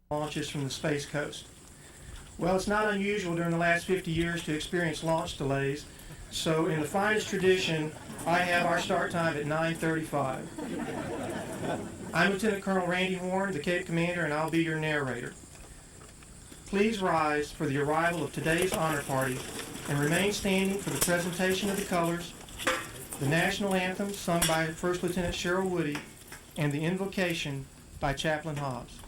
launches from the Space Coast. Well, it's not unusual during the last 50 years to experience launch delays, so in the finest tradition, I have our start time at 9:35. I'm Lieutenant Colonel Randy Horn, the Cape Commander, and I'll be your narrator. Please rise for the arrival of today's honor party and remain standing for the presentation of the colors, the national anthem sung by First Lieutenant Cheryl Woody, and the invocation by Chaplain Hobbs.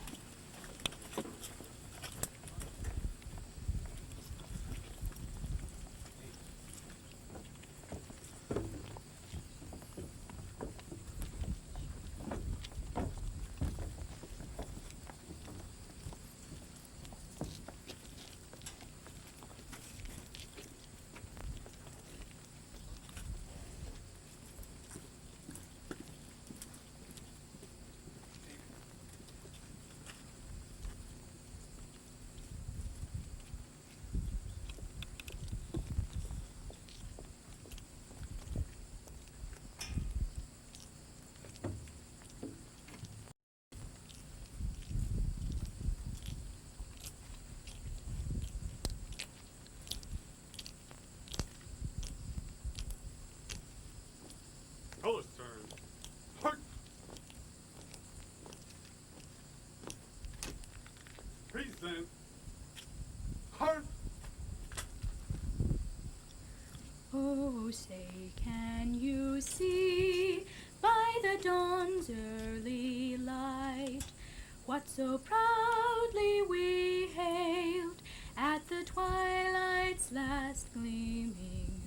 Colors turn. Heart. Present. Heart. Oh, say, can you see by the dawn's early light what so proudly we hailed at the twilight's last gleaming,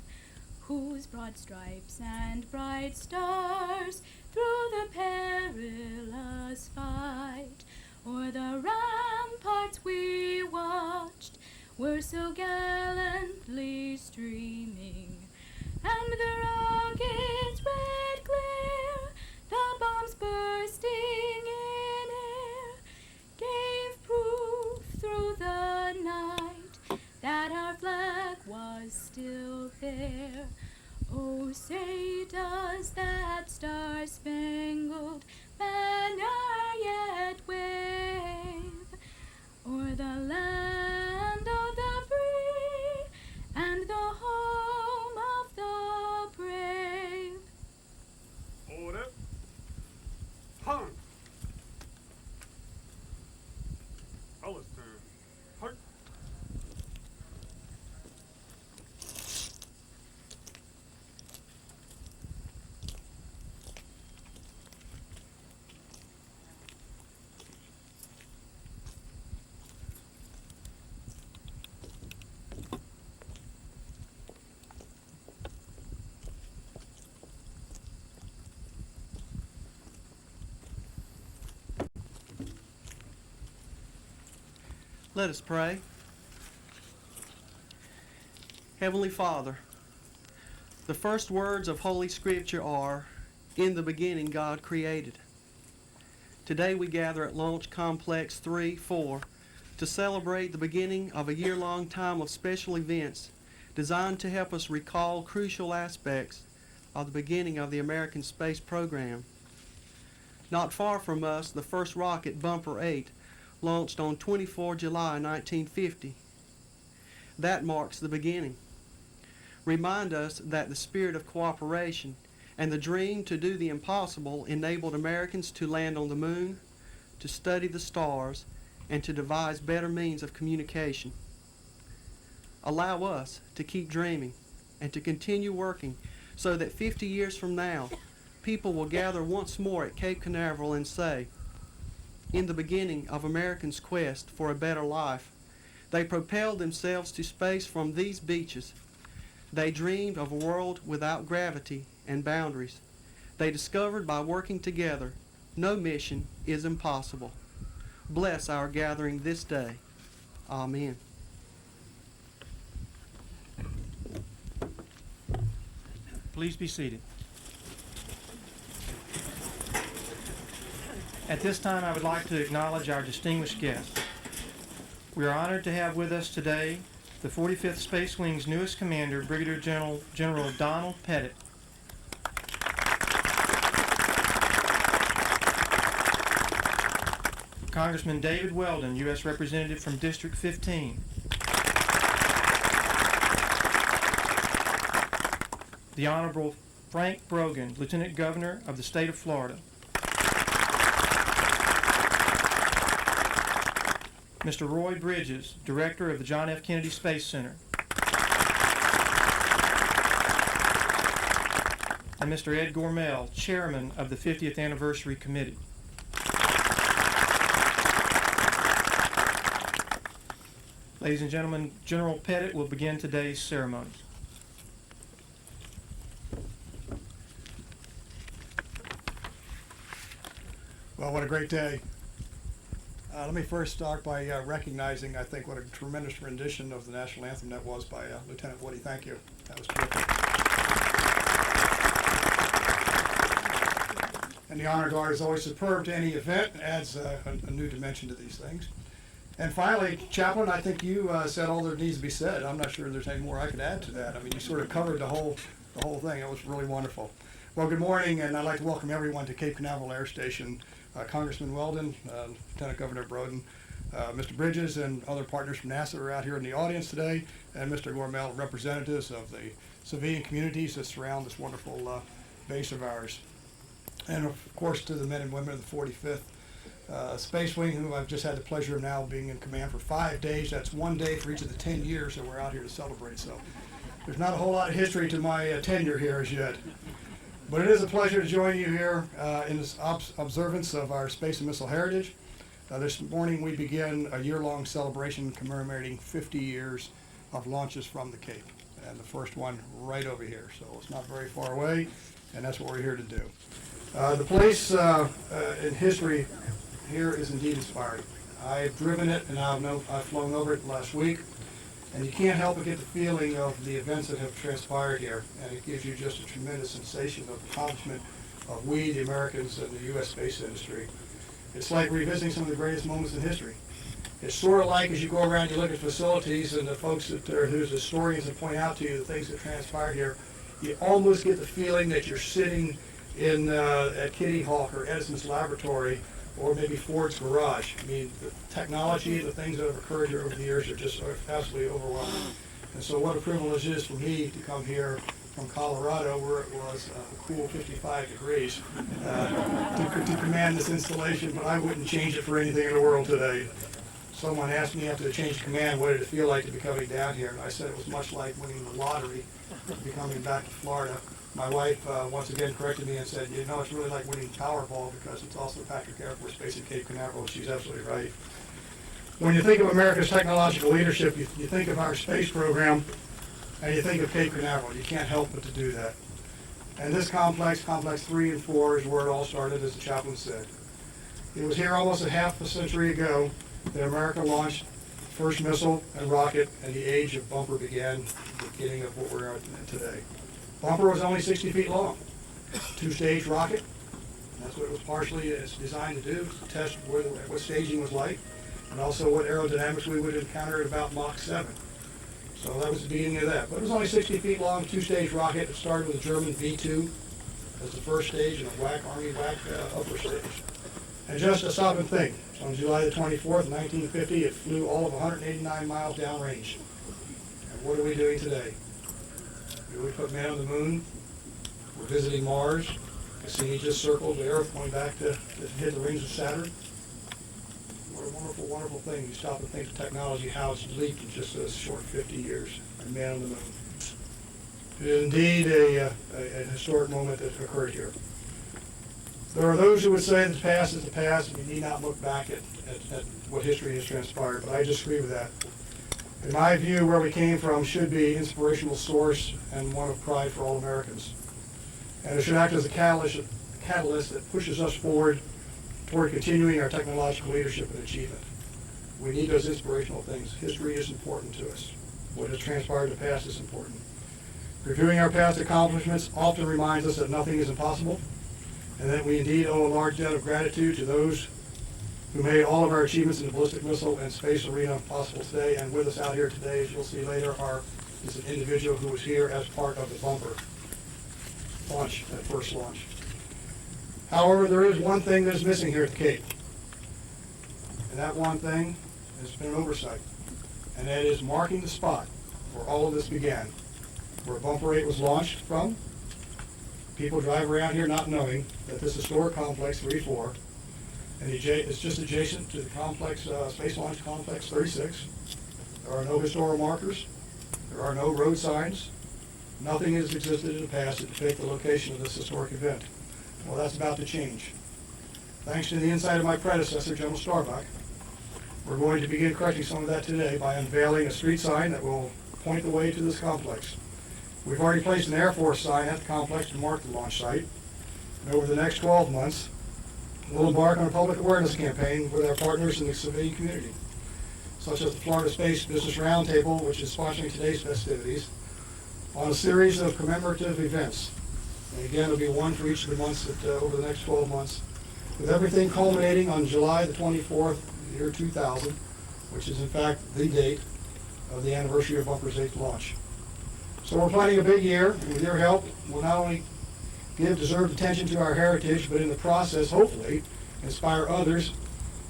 whose broad stripes and bright stars through the perilous fight o'er the ramparts we watched were so gallantly streaming, and the rocket's red glare, the bombs bursting in air, gave proof through the night that our flag was still there. Oh, say, does that star-spangled banner yet wave o'er the land of the free and the home of the brave? Order. Hunt. Colors turn. Heart. Let us pray. Heavenly Father, the first words of Holy Scripture are, "In the beginning God created." Today we gather at Launch Complex 3-4 to celebrate the beginning of a year-long time of special events designed to help us recall crucial aspects of the beginning of the American space program. Not far from us, the first rocket, Bumper 8, launched on 24 July 1950. That marks the beginning. Remind us that the spirit of cooperation and the dream to do the impossible enabled Americans to land on the moon, to study the stars, and to devise better means of communication. Allow us to keep dreaming and to continue working so that 50 years from now, people will gather once more at Cape Canaveral and say, in the beginning of Americans' quest for a better life, they propelled themselves to space from these beaches. They dreamed of a world without gravity and boundaries. They discovered by working together, no mission is impossible. Bless our gathering this day. Amen. Please be seated. At this time, I would like to acknowledge our distinguished guests. We are honored to have with us today the 45th Space Wing's newest commander, Brigadier General Donald Pettit. Congressman David Weldon, U.S. Representative from District 15. The Honorable Frank Brogan, Lieutenant Governor of the State of Florida. Mr. Roy Bridges, Director of the John F. Kennedy Space Center. And Mr. Ed Gormel, Chairman of the 50th Anniversary Committee. Ladies and gentlemen, General Pettit will begin today's ceremonies. Well, what a great day. Let me first start by recognizing, I think, what a tremendous rendition of the national anthem that was by Lieutenant Woody. Thank you. That was terrific. And the Honor Guard is always superb to any event. It adds a new dimension to these things. And finally, Chaplain, I think you said all there needs to be said. I'm not sure there's any more I could add to that. I mean, you sort of covered the whole thing. It was really wonderful. Well, good morning, and I'd like to welcome everyone to Cape Canaveral Air Station. Congressman Weldon, Lieutenant Governor Brogan, Mr. Bridges, and other partners from NASA are out here in the audience today, and Mr. Gormel, representatives of the civilian communities that surround this wonderful base of ours. And of course to the men and women of the 45th Space Wing, who I've just had the pleasure of now being in command for 5 days. That's 1 day for each of the 10 years that we're out here to celebrate. So there's not a whole lot of history to my tenure here as yet. But it is a pleasure to join you here in this observance of our space and missile heritage. This morning we begin a year-long celebration commemorating 50 years of launches from the Cape. And the first one right over here. So it's not very far away, and that's what we're here to do. The place in history here is indeed inspiring. I've driven it, and I've flown over it last week, and you can't help but get the feeling of the events that have transpired here, and it gives you just a tremendous sensation of accomplishment of we, the Americans, and the U.S. space industry. It's like revisiting some of the greatest moments in history. It's sort of like as you go around, you look at facilities, and the folks who's historians that point out to you the things that transpired here, you almost get the feeling that you're sitting in at Kitty Hawk or Edison's laboratory, or maybe Ford's garage. I mean, the technology, the things that have occurred here over the years are just absolutely overwhelming. And so what a privilege it is for me to come here from Colorado, where it was a cool 55 degrees, to command this installation, but I wouldn't change it for anything in the world today. Someone asked me after the change of command, what did it feel like to be coming down here? And I said it was much like winning the lottery, to be coming back to Florida. My wife once again corrected me and said, you know, it's really like winning Powerball because it's also Patrick Air Force Base at Cape Canaveral. She's absolutely right. When you think of America's technological leadership, you think of our space program, and you think of Cape Canaveral. You can't help but to do that. And this complex, Complex 3 and 4, is where it all started, as the chaplain said. It was here almost a half a century ago that America launched the first missile and rocket, and the age of Bumper began, the beginning of what we're at today. Bumper was only 60 feet long, two-stage rocket. That's what it was partially designed to do, to test what staging was like, and also what aerodynamics we would encounter at about Mach 7. So that was the beginning of that. But it was only 60 feet long, two-stage rocket. It started with a German V-2 as the first stage and a Army WAC upper stage. And just to stop and think, so on July the 24th, 1950, it flew all of 189 miles downrange. And what are we doing today? We put man on the moon. We're visiting Mars. Cassini just circled the Earth, going back to hit the rings of Saturn. What a wonderful, wonderful thing. You stop and think of technology, how it's leaped in just those short 50 years. And man on the moon. It is indeed a historic moment that occurred here. There are those who would say that the past is the past, and you need not look back at what history has transpired, but I disagree with that. In my view, where we came from should be an inspirational source and one of pride for all Americans. And it should act as a catalyst that pushes us forward toward continuing our technological leadership and achievement. We need those inspirational things. History is important to us. What has transpired in the past is important. Reviewing our past accomplishments often reminds us that nothing is impossible, and that we indeed owe a large debt of gratitude to those who made all of our achievements in the ballistic missile and space arena possible today. And with us out here today, as you'll see later, is an individual who was here as part of the Bumper launch, that first launch. However, there is one thing that's missing here at the Cape. And that one thing has been an oversight. And that is marking the spot where all of this began, where Bumper 8 was launched from. People drive around here not knowing that this historic complex 3-4, and it's just adjacent to the complex, Space Launch Complex 36. There are no historical markers. There are no road signs. Nothing has existed in the past to depict the location of this historic event. Well, that's about to change. Thanks to the insight of my predecessor, General Starbuck, we're going to begin correcting some of that today by unveiling a street sign that will point the way to this complex. We've already placed an Air Force sign at the complex to mark the launch site. And over the next 12 months, we'll embark on a public awareness campaign with our partners in the civilian community, such as the Florida Space Business Roundtable, which is sponsoring today's festivities, on a series of commemorative events. And again, there'll be one for each of the months over the next 12 months, with everything culminating on July the 24th, year 2000, which is in fact the date of the anniversary of Bumper's 8th launch. So we're planning a big year, and with your help, we'll not only give deserved attention to our heritage, but in the process, hopefully, inspire others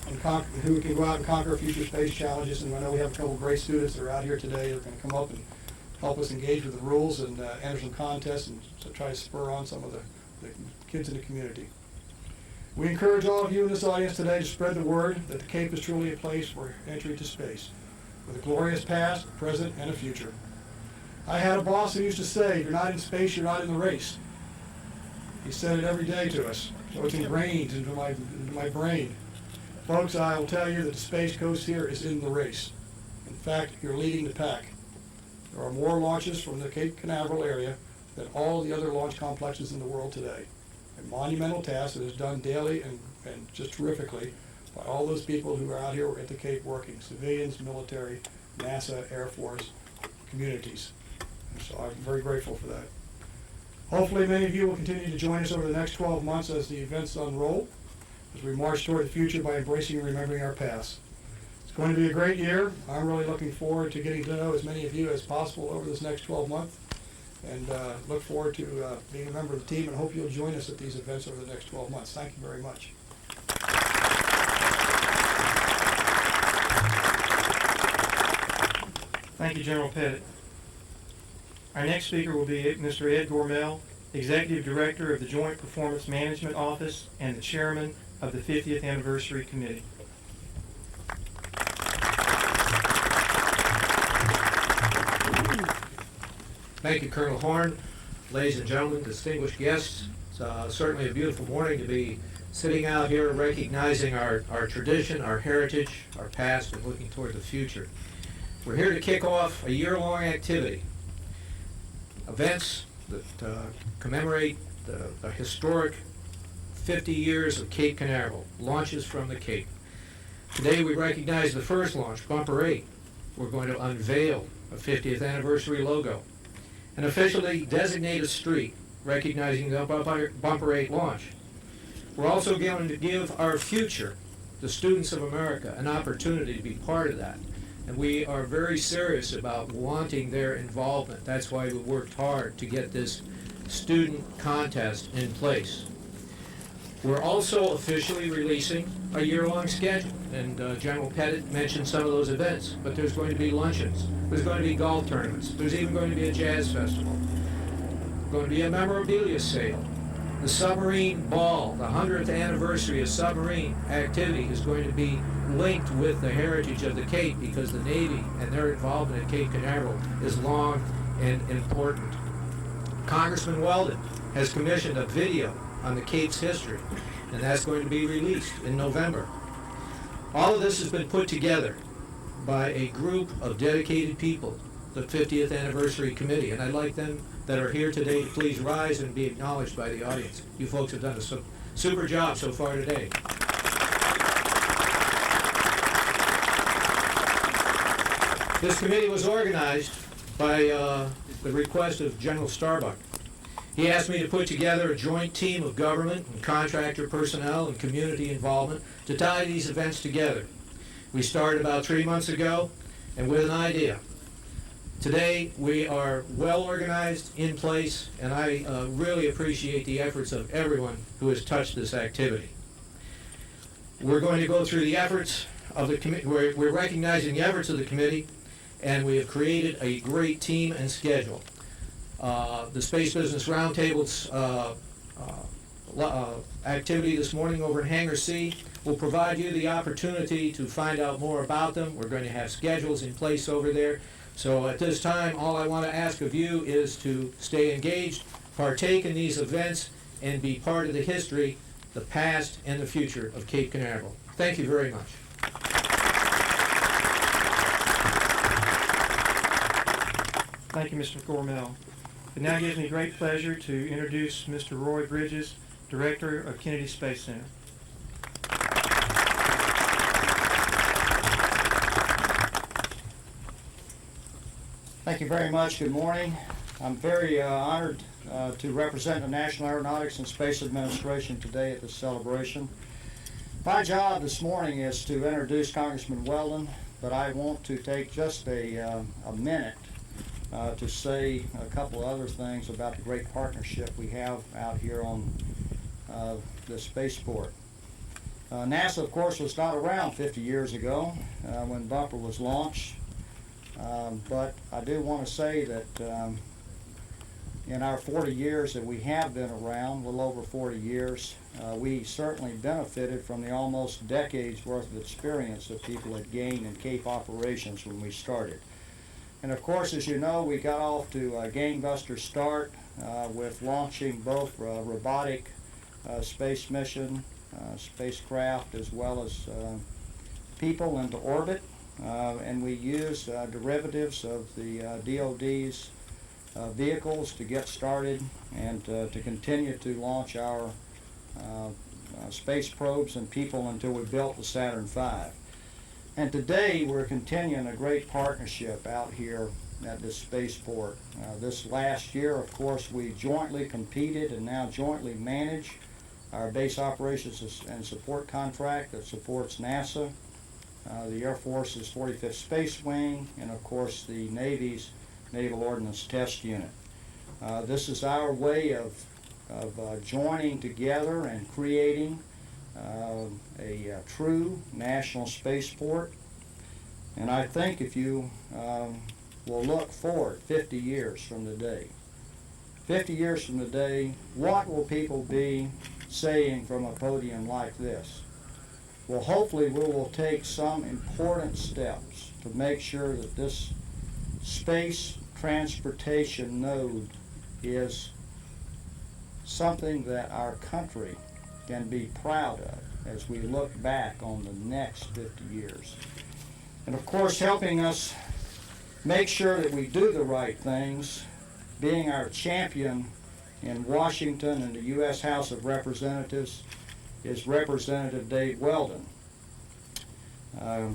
and who can go out and conquer future space challenges. And I know we have a couple of great students that are out here today that are going to come up and help us engage with the rules and enter some contests and try to spur on some of the kids in the community. We encourage all of you in this audience today to spread the word that the Cape is truly a place for entry to space, with a glorious past, present, and a future. I had a boss who used to say, if you're not in space, you're not in the race. He said it every day to us, so it's ingrained into my brain. Folks, I will tell you that the Space Coast here is in the race. In fact, you're leading the pack. There are more launches from the Cape Canaveral area than all the other launch complexes in the world today. A monumental task that is done daily and just terrifically by all those people who are out here at the Cape working, civilians, military, NASA, Air Force, communities. And so I'm very grateful for that. Hopefully many of you will continue to join us over the next 12 months as the events unroll, as we march toward the future by embracing and remembering our past. It's going to be a great year. I'm really looking forward to getting to know as many of you as possible over this next 12 months. And look forward to being a member of the team, and hope you'll join us at these events over the next 12 months. Thank you very much. Thank you, General Pettit. Our next speaker will be Mr. Ed Gormel, Executive Director of the Joint Performance Management Office and the Chairman of the 50th Anniversary Committee. Thank you, Colonel Horn. Ladies and gentlemen, distinguished guests, it's certainly a beautiful morning to be sitting out here recognizing our tradition, our heritage, our past, and looking toward the future. We're here to kick off a year-long activity. Events that commemorate the historic 50 years of Cape Canaveral, launches from the Cape. Today we recognize the first launch, Bumper 8. We're going to unveil a 50th anniversary logo and officially designate a street recognizing the Bumper 8 launch. We're also going to give our future, the students of America, an opportunity to be part of that. And we are very serious about wanting their involvement. That's why we worked hard to get this student contest in place. We're also officially releasing a year-long schedule, and General Pettit mentioned some of those events, but there's going to be luncheons, there's going to be golf tournaments, there's even going to be a jazz festival, going to be a memorabilia sale. The submarine ball, the 100th anniversary of submarine activity, is going to be linked with the heritage of the Cape because the Navy and their involvement at Cape Canaveral is long and important. Congressman Weldon has commissioned a video on the Cape's history, and that's going to be released in November. All of this has been put together by a group of dedicated people, the 50th Anniversary Committee, and I'd like them that are here today to please rise and be acknowledged by the audience. You folks have done a super job so far today. This committee was organized by the request of General Starbuck. He asked me to put together a joint team of government and contractor personnel and community involvement to tie these events together. We started about 3 months ago, and with an idea. Today, we are well organized, in place, and I really appreciate the efforts of everyone who has touched this activity. We're going to go through the efforts of the committee. We're recognizing the efforts of the committee, and we have created a great team and schedule. The Space Business Roundtable's activity this morning over in Hangar C will provide you the opportunity to find out more about them. We're going to have schedules in place over there. So at this time, all I want to ask of you is to stay engaged, partake in these events, and be part of the history, the past, and the future of Cape Canaveral. Thank you very much. Thank you, Mr. Gormel. It now gives me great pleasure to introduce Mr. Roy Bridges, Director of Kennedy Space Center. Thank you very much. Good morning. I'm very honored to represent the National Aeronautics and Space Administration today at this celebration. My job this morning is to introduce Congressman Weldon, but I want to take just a minute to say a couple other things about the great partnership we have out here on the spaceport. NASA, of course, was not around 50 years ago when Bumper was launched. But I do want to say that in our 40 years that we have been around, a little over 40 years, we certainly benefited from the almost decades worth of experience that people had gained in Cape operations when we started. And of course, as you know, we got off to a gangbuster start with launching both robotic space mission, spacecraft, as well as people into orbit. And we used derivatives of the DoD's vehicles to get started and to continue to launch our space probes and people until we built the Saturn V. And today we're continuing a great partnership out here at this spaceport. This last year, of course, we jointly competed and now jointly manage our base operations and support contract that supports NASA, the Air Force's 45th Space Wing, and of course the Navy's Naval Ordnance Test Unit. This is our way of joining together and creating a true national spaceport. And I think if you will look forward 50 years from today, 50 years from today, what will people be saying from a podium like this? Well, hopefully we will take some important steps to make sure that this space transportation node is something that our country can be proud of as we look back on the next 50 years. And of course, helping us make sure that we do the right things, being our champion in Washington and the U.S. House of Representatives, is Representative Dave Weldon.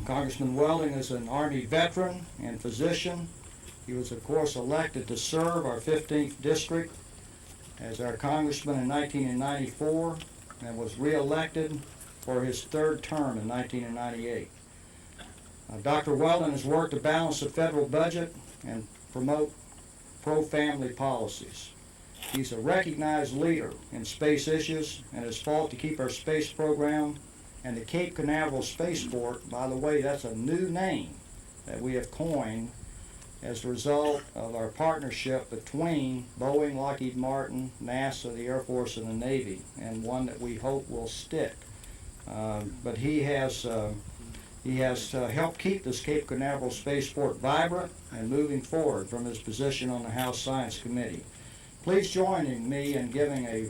Congressman Weldon is an Army veteran and physician. He was, of course, elected to serve our 15th district as our congressman in 1994 and was re-elected for his third term in 1998. Dr. Weldon has worked to balance the federal budget and promote pro-family policies. He's a recognized leader in space issues and has fought to keep our space program and the Cape Canaveral Spaceport. By the way, that's a new name that we have coined as a result of our partnership between Boeing, Lockheed Martin, NASA, the Air Force, and the Navy, and one that we hope will stick. But he has helped keep this Cape Canaveral Spaceport vibrant and moving forward from his position on the House Science Committee. Please join me in giving a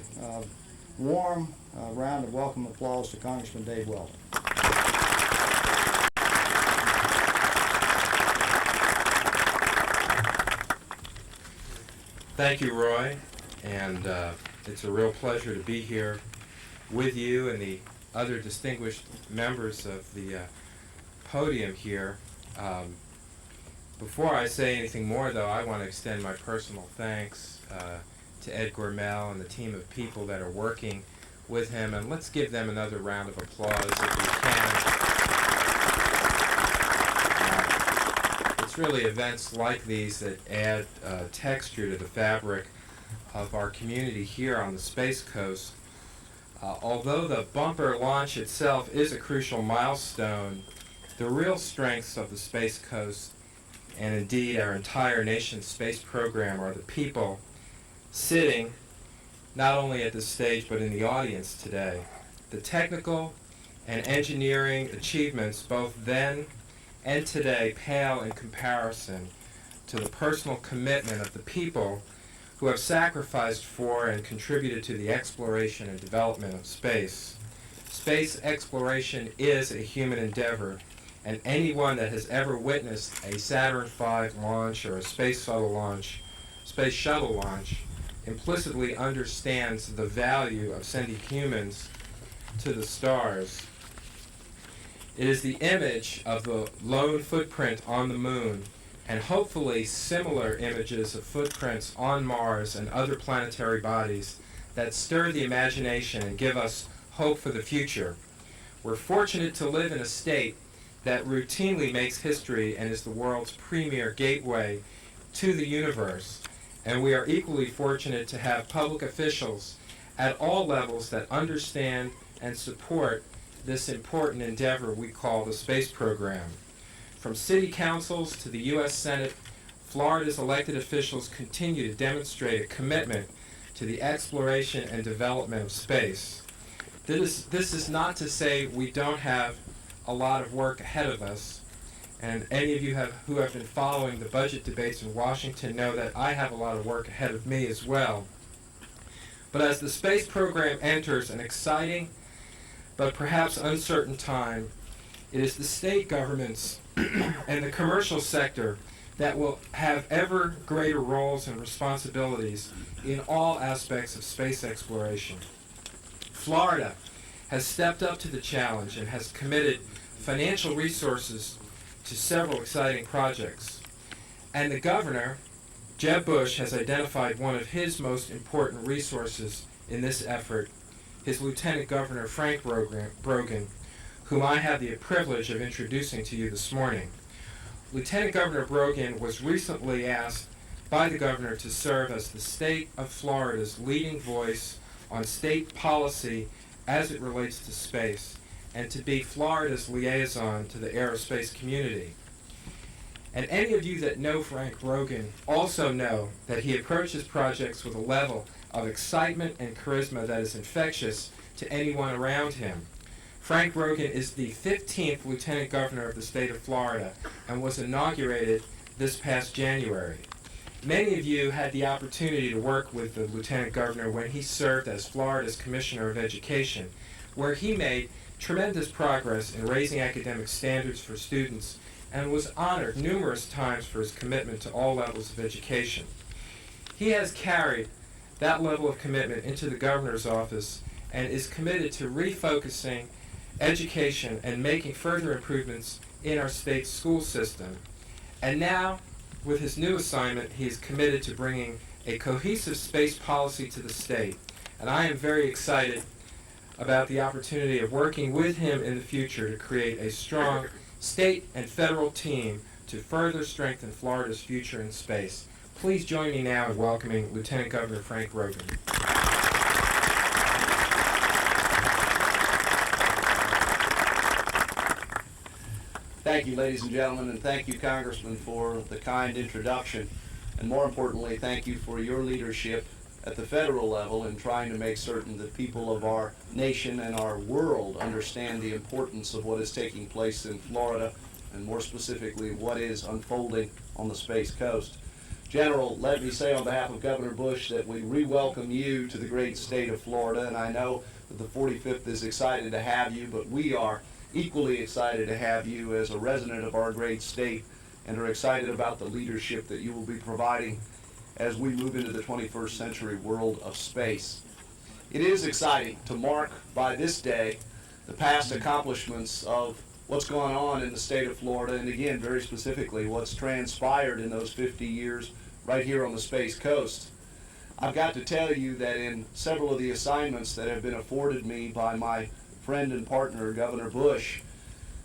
warm round of welcome applause to Congressman Dave Weldon. Thank you, Roy, and it's a real pleasure to be here with you and the other distinguished members of the podium here. Before I say anything more, though, I want to extend my personal thanks to Ed Gormel and the team of people that are working with him, and let's give them another round of applause if we can. It's really events like these that add texture to the fabric of our community here on the Space Coast. Although the bumper launch itself is a crucial milestone The real strengths of the Space Coast, and indeed our entire nation's space program, are the people sitting not only at this stage but in the audience today. The technical and engineering achievements both then and today pale in comparison to the personal commitment of the people who have sacrificed for and contributed to the exploration and development of space. Space exploration is a human endeavor, and anyone that has ever witnessed a Saturn V launch or a space shuttle launch implicitly understands the value of sending humans to the stars. It is the image of the lone footprint on the moon, and hopefully similar images of footprints on Mars and other planetary bodies that stir the imagination and give us hope for the future. We're fortunate to live in a state that routinely makes history and is the world's premier gateway to the universe. And we are equally fortunate to have public officials at all levels that understand and support this important endeavor we call the space program. From city councils to the U.S. Senate, Florida's elected officials continue to demonstrate a commitment to the exploration and development of space. This is not to say we don't have a lot of work ahead of us, and any of you who have been following the budget debates in Washington know that I have a lot of work ahead of me as well. But as the space program enters an exciting but perhaps uncertain time, it is the state governments and the commercial sector that will have ever greater roles and responsibilities in all aspects of space exploration. Florida has stepped up to the challenge and has committed financial resources to several exciting projects. And the governor, Jeb Bush, has identified one of his most important resources in this effort, his Lieutenant Governor Frank Brogan, whom I have the privilege of introducing to you this morning. Lieutenant Governor Brogan was recently asked by the governor to serve as the state of Florida's leading voice on state policy as it relates to space, and to be Florida's liaison to the aerospace community. And any of you that know Frank Brogan also know that he approaches projects with a level of excitement and charisma that is infectious to anyone around him. Frank Brogan is the 15th Lieutenant Governor of the state of Florida and was inaugurated this past January. Many of you had the opportunity to work with the Lieutenant Governor when he served as Florida's Commissioner of Education, where he made tremendous progress in raising academic standards for students and was honored numerous times for his commitment to all levels of education. He has carried that level of commitment into the governor's office and is committed to refocusing education and making further improvements in our state's school system. And now, with his new assignment, he is committed to bringing a cohesive space policy to the state. And I am very excited about the opportunity of working with him in the future to create a strong state and federal team to further strengthen Florida's future in space. Please join me now in welcoming Lieutenant Governor Frank Brogan. Thank you, ladies and gentlemen, and thank you, Congressman, for the kind introduction. And more importantly, thank you for your leadership at the federal level in trying to make certain that people of our nation and our world understand the importance of what is taking place in Florida, and more specifically, what is unfolding on the Space Coast. General, let me say on behalf of Governor Bush that we re-welcome you to the great state of Florida, and I know that the 45th is excited to have you, but we are equally excited to have you as a resident of our great state and are excited about the leadership that you will be providing as we move into the 21st century world of space. It is exciting to mark by this day the past accomplishments of what's gone on in the state of Florida, and again, very specifically, what's transpired in those 50 years right here on the Space Coast. I've got to tell you that in several of the assignments that have been afforded me by my friend and partner, Governor Bush,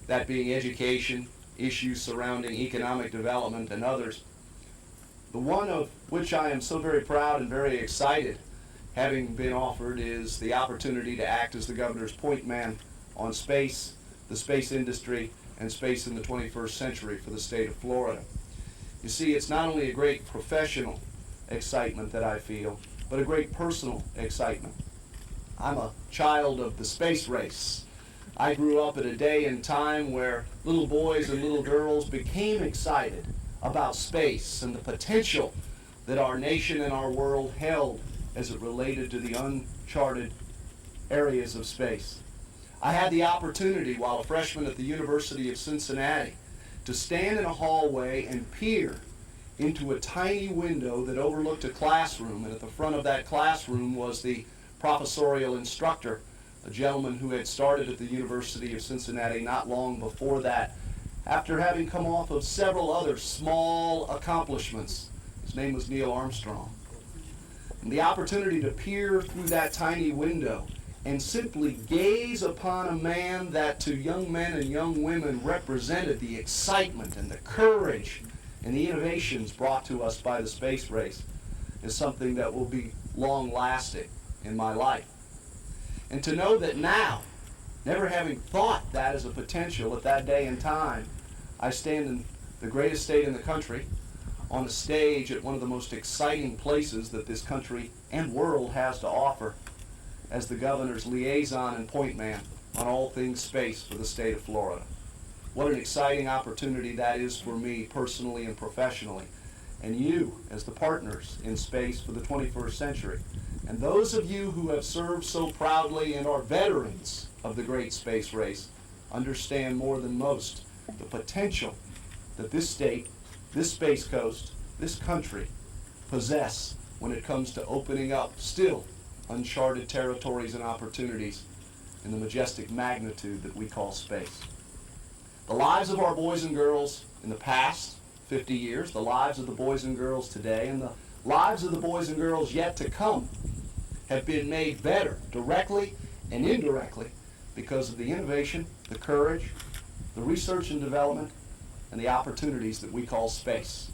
that being education, issues surrounding economic development, and others, the one of which I am so very proud and very excited having been offered is the opportunity to act as the governor's point man on space, the space industry, and space in the 21st century for the state of Florida. You see, it's not only a great professional excitement that I feel, but a great personal excitement. I'm a child of the space race. I grew up at a day and time where little boys and little girls became excited about space and the potential that our nation and our world held as it related to the uncharted areas of space. I had the opportunity while a freshman at the University of Cincinnati to stand in a hallway and peer into a tiny window that overlooked a classroom, and at the front of that classroom was the professorial instructor, a gentleman who had started at the University of Cincinnati not long before that, after having come off of several other small accomplishments. His name was Neil Armstrong. And the opportunity to peer through that tiny window and simply gaze upon a man that to young men and young women represented the excitement and the courage and the innovations brought to us by the space race is something that will be long-lasting in my life. And to know that now, never having thought that as a potential at that day and time, I stand in the greatest state in the country, on a stage at one of the most exciting places that this country and world has to offer, as the governor's liaison and point man on all things space for the state of Florida. What an exciting opportunity that is for me personally and professionally, and you as the partners in space for the 21st century. And those of you who have served so proudly and are veterans of the great space race understand more than most the potential that this state, this space coast, this country possess when it comes to opening up still uncharted territories and opportunities in the majestic magnitude that we call space. The lives of our boys and girls in the past 50 years, the lives of the boys and girls today, and the lives of the boys and girls yet to come have been made better directly and indirectly because of the innovation, the courage, the research and development, and the opportunities that we call space.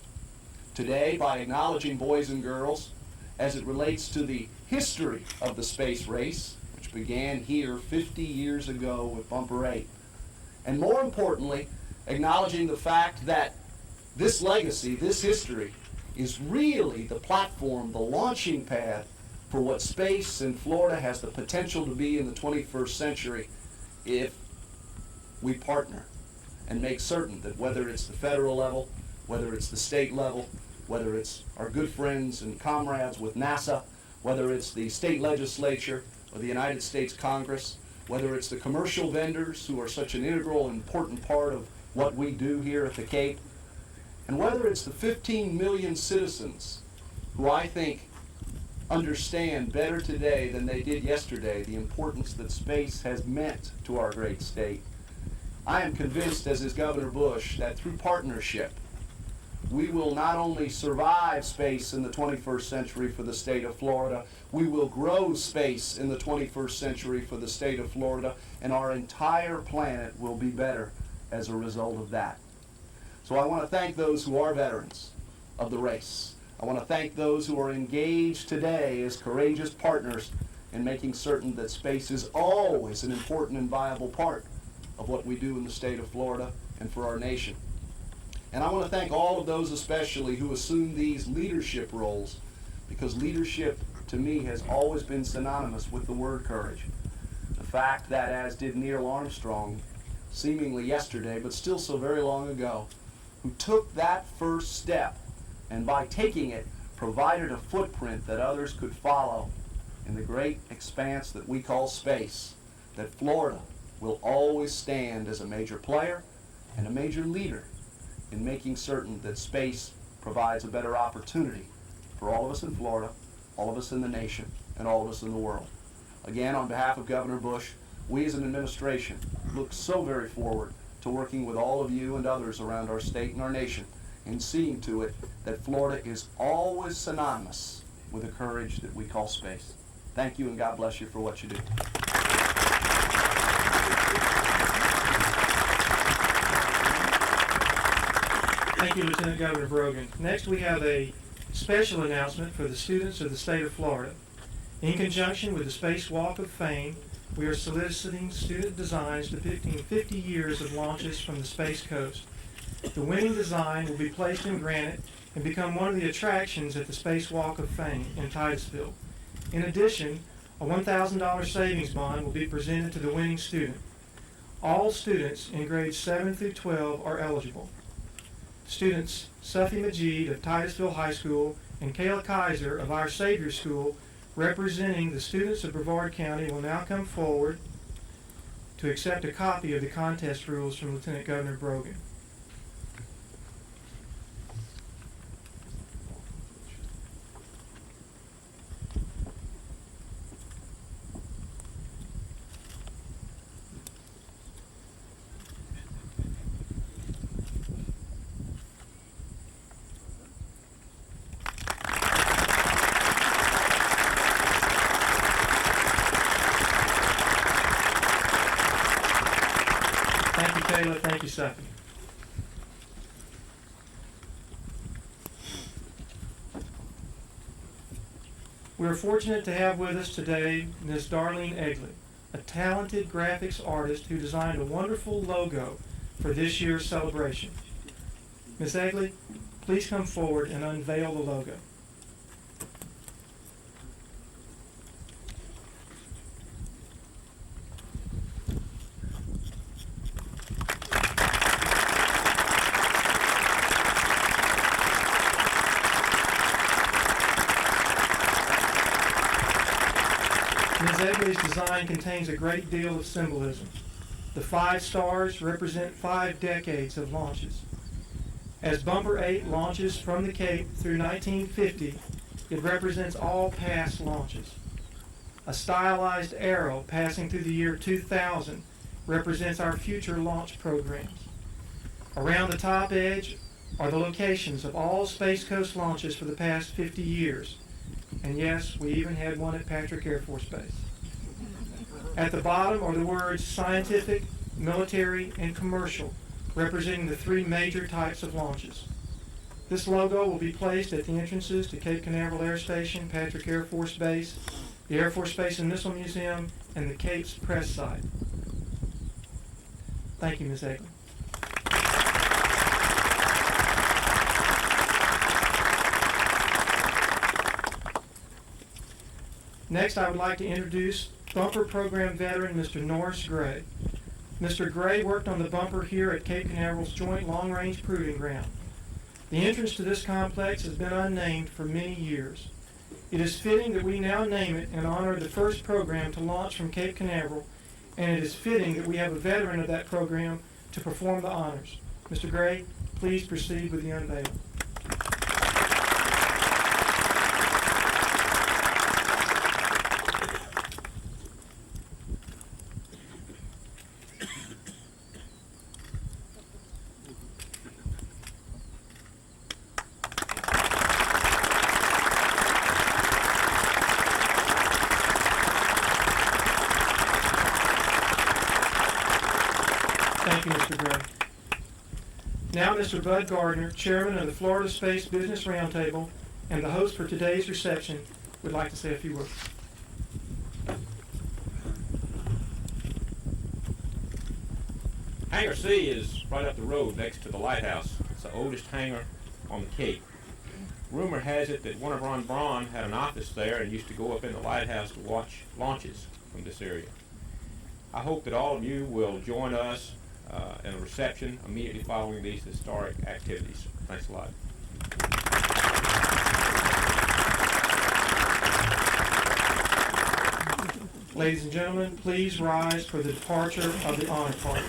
Today, by acknowledging boys and girls as it relates to the history of the space race, which began here 50 years ago with Bumper 8, and more importantly, acknowledging the fact that this legacy, this history, is really the platform, the launching pad for what space in Florida has the potential to be in the 21st century if we partner and make certain that whether it's the federal level, whether it's the state level, whether it's our good friends and comrades with NASA, whether it's the state legislature or the United States Congress, whether it's the commercial vendors who are such an integral and important part of what we do here at the Cape, and whether it's the 15 million citizens who I think understand better today than they did yesterday the importance that space has meant to our great state. I am convinced, as is Governor Bush, that through partnership, we will not only survive space in the 21st century for the state of Florida, we will grow space in the 21st century for the state of Florida, and our entire planet will be better as a result of that. So I want to thank those who are veterans of the race. I want to thank those who are engaged today as courageous partners in making certain that space is always an important and viable part of what we do in the state of Florida and for our nation. And I want to thank all of those especially who assume these leadership roles, because leadership to me has always been synonymous with the word courage. The fact that, as did Neil Armstrong, seemingly yesterday, but still so very long ago, who took that first step and by taking it provided a footprint that others could follow in the great expanse that we call space, that Florida will always stand as a major player and a major leader in making certain that space provides a better opportunity for all of us in Florida, all of us in the nation, and all of us in the world. Again, on behalf of Governor Bush, we as an administration look so very forward to working with all of you and others around our state and our nation in seeing to it that Florida is always synonymous with the courage that we call space. Thank you, and God bless you for what you do. Thank you, Lieutenant Governor Brogan. Next, we have a special announcement for the students of the state of Florida. In conjunction with the Space Walk of Fame we are soliciting student designs depicting 50 years of launches from the Space Coast. The winning design will be placed in granite and become one of the attractions at the Space Walk of Fame in Titusville. In addition, a $1,000 savings bond will be presented to the winning student. All students in grades 7 through 12 are eligible. Students Sufi Majid of Titusville High School and Kayla Kaiser of Our Savior School, representing the students of Brevard County, will now come forward to accept a copy of the contest rules from Lieutenant Governor Brogan. Thank you, Kayla. Thank you, Sufi. We are fortunate to have with us today Ms. Darlene Egley, a talented graphics artist who designed a wonderful logo for this year's celebration. Ms. Egley, please come forward and unveil the logo. Ms. Egley's design contains a great deal of symbolism. The 5 stars represent 5 decades of launches. As Bumper 8 launches from the Cape through 1950, it represents all past launches. A stylized arrow passing through the year 2000 represents our future launch programs. Around the top edge are the locations of all Space Coast launches for the past 50 years. And yes, we even had one at Patrick Air Force Base. At the bottom are the words scientific, military, and commercial, representing the 3 major types of launches. This logo will be placed at the entrances to Cape Canaveral Air Station, Patrick Air Force Base, the Air Force Space and Missile Museum, and the Cape's press site. Thank you, Ms. Egley. Next, I would like to introduce Bumper Program veteran Mr. Norris Gray. Mr. Gray worked on the bumper here at Cape Canaveral's Joint Long Range Proving Ground. The entrance to this complex has been unnamed for many years. It is fitting that we now name it in honor of the first program to launch from Cape Canaveral, and it is fitting that we have a veteran of that program to perform the honors. Mr. Gray, please proceed with the unveiling. Thank you, Mr. Gray. Now, Mr. Bud Gardner, Chairman of the Florida Space Business Roundtable and the host for today's reception, would like to say a few words. Hangar C is right up the road next to the lighthouse. It's the oldest hangar on the Cape. Rumor has it that Warner Von Braun had an office there and used to go up in the lighthouse to watch launches from this area. I hope that all of you will join us in a reception immediately following these historic activities. Thanks a lot. Ladies and gentlemen, please rise for the departure of the honor party.